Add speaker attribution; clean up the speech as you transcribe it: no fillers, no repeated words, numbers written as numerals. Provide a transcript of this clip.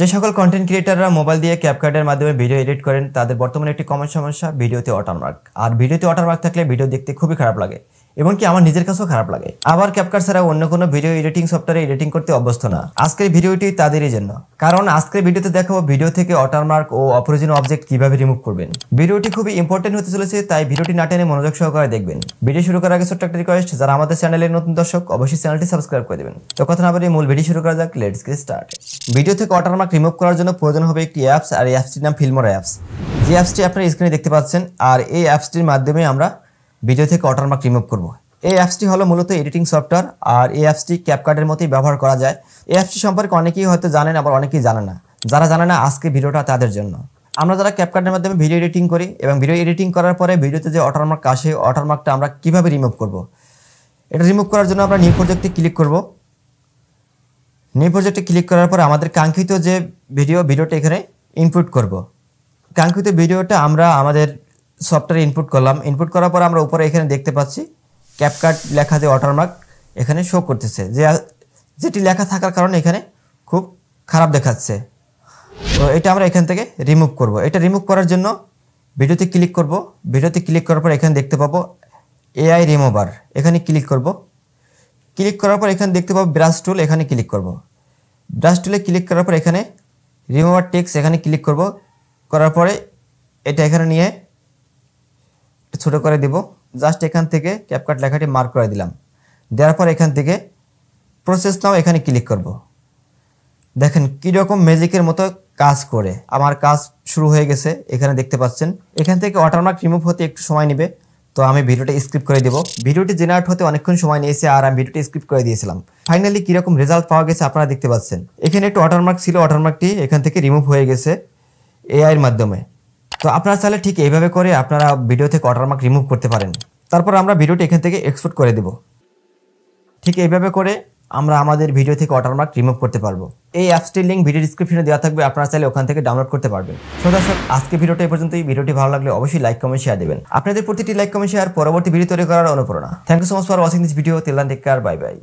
Speaker 1: যে সকল content ক্রিয়েটাররা mobile দিয়ে ক্যাপকাটের মাধ্যমে ভিডিও এডিট করেন তাদের বর্তমানে একটি কমন সমস্যা ভিডিওতে ওয়াটারমার্ক। আর ভিডিওতে ওয়াটারমার্ক থাকলে ভিডিও দেখতে খুবই খারাপ লাগে, এমনকি আমার নিজের কাছেও খারাপ লাগে। আবার ক্যাপকাট ছাড়া অন্য কোনো ভিডিও এডিটিং সফটওয়্যারে এডিটিং করতে অভ্যস্ত না। আজকের ভিডিওটি তাদেরই জন্য, কারণ আজকের ভিডিওতে দেখাবো ভিডিও থেকে ওয়াটারমার্ক ও অপ্রয়োজনীয় অবজেক্ট কিভাবে রিমুভ করবেন। ভিডিওটি খুবই ইম্পর্টেন্ট হতে চলেছে, তাই ভিডিওটি না টেনে মনোযোগ সহকারে দেখবেন। ভিডিও শুরু করার আগে ছোট্ট একটা রিকোয়েস্ট, যারা আমাদের চ্যানেলের নতুন দর্শক অবশ্যই চ্যানেলটি সাবস্ক্রাইব করে দেবেন। তো কথা না বলে মূল ভিডিও শুরু করা যাক, লেটস গেট স্টার্ট। ভিডিও থেকে ওয়াটারমার্ক রিমুভ করার জন্য প্রয়োজন হবে একটি অ্যাপস, আর এই অ্যাপসটির নাম ফিল্মোরা অ্যাপস। যে অ্যাপসটি আপনারা স্ক্রিনে দেখতে পাচ্ছেন, আর এই অ্যাপসটির মাধ্যমে আমরা ভিডিও থেকে ওয়াটারমার্ক রিমুভ করব। এই অ্যাপসটি হলো মূলত এডিটিং সফটওয়্যার, আর এই অ্যাপসটি ক্যাপকাটের মতোই ব্যবহার করা যায়। এই অ্যাপসটি সম্পর্কে অনেকেই হয়তো জানেন, আবার অনেকেই জানে না। যারা জানে না, আজকে ভিডিওটা তাদের জন্য। আমরা যারা ক্যাপকাটের মাধ্যমে ভিডিও এডিটিং করি এবং ভিডিও এডিটিং করার পরে ভিডিওতে যে ওয়াটারমার্ক আসে, ওয়াটারমার্কটা আমরা কিভাবে রিমুভ করব। এটা রিমুভ করার জন্য আমরা নিউ প্রজেক্টে ক্লিক করব। নিউ প্রজেক্টে ক্লিক করার পর আমাদের কাঙ্ক্ষিত যে ভিডিওটা এখানে ইনপুট করব। কাঙ্ক্ষিত ভিডিওটা আমরা আমাদের সফটওয়্যারে ইনপুট করলাম। ইনপুট করার পর আমরা উপরে এখানে দেখতে পাচ্ছি ক্যাপকাট লেখা যে ওয়াটারমার্ক এখানে শো করতেছে, যেটি লেখা থাকার কারণে এখানে খুব খারাপ দেখাচ্ছে। তো এটা আমরা এখান থেকে রিমুভ করব। এটা রিমুভ করার জন্য ভিডিওতে ক্লিক করব। ভিডিওতে ক্লিক করার পর এখানে দেখতে পাবো এআই রিমুভার, এখানে ক্লিক করব। ক্লিক করার পর এখানে দেখতে পাবো ব্রাশ টুল, এখানে ক্লিক করব। ব্রাশ টুলে ক্লিক করার পর এখানে রিমুভার টেক্সট, এখানে ক্লিক করব। করার পরে এটা এখানে নিয়ে ছোট করে দেব। জাস্ট এখান থেকে ক্যাপকাট লেখাটি মার্ক করে দিলাম। দেওয়ার পর এখান থেকে প্রসেস নাও এখানে ক্লিক করব। দেখেন কীরকম ম্যাজিকের মতো কাজ করে আমার কাজ শুরু হয়ে গেছে, এখানে দেখতে পাচ্ছেন। এখান থেকে ওয়াটারমার্ক রিমুভ হতে একটু সময় নেবে, তো আমি ভিডিওটা স্ক্রিপ্ট করে দেব। ভিডিওটি জেনারেট হতে অনেকক্ষণ সময় নিয়েছে, আর আমি ভিডিওটি স্ক্রিপ্ট করে দিয়েছিলাম। ফাইনালি কীরকম রেজাল্ট পাওয়া গেছে আপনারা দেখতে পাচ্ছেন। এখানে একটু ওয়াটারমার্ক ছিল, ওয়াটারমার্কটি এখান থেকে রিমুভ হয়ে গেছে এআইয়ের মাধ্যমে। তো আপনারা চাইলে ঠিক এইভাবে করে আপনারা ভিডিও থেকে ওয়াটারমার্ক রিমুভ করতে পারেন। তারপর আমরা ভিডিওটি এখান থেকে এক্সপোর্ট করে দেব। ঠিক এইভাবে করে আমরা আমাদের ভিডিও থেকে ওয়াটারমার্ক রিমুভ করতে পারবো। এই অ্যাপসটির লিঙ্ক ভিডিও ডিসক্রিপশনে দেওয়া থাকবে, আপনারা চাইলে ওখান থেকে ডাউনলোড করতে পারবেন। তো দর্শক, আজকে ভিডিওটা এই পর্যন্তই। ভিডিওটি ভালো লাগলে অবশ্যই লাইক কমেন্ট শেয়ার দেবেন। আপনাদের প্রতিটি লাইক কমেন্ট শেয়ার পরবর্তী ভিডিও তৈরি করার অনুপ্রেরণা। Thank you so much for watching this video. Till then take care, bye by.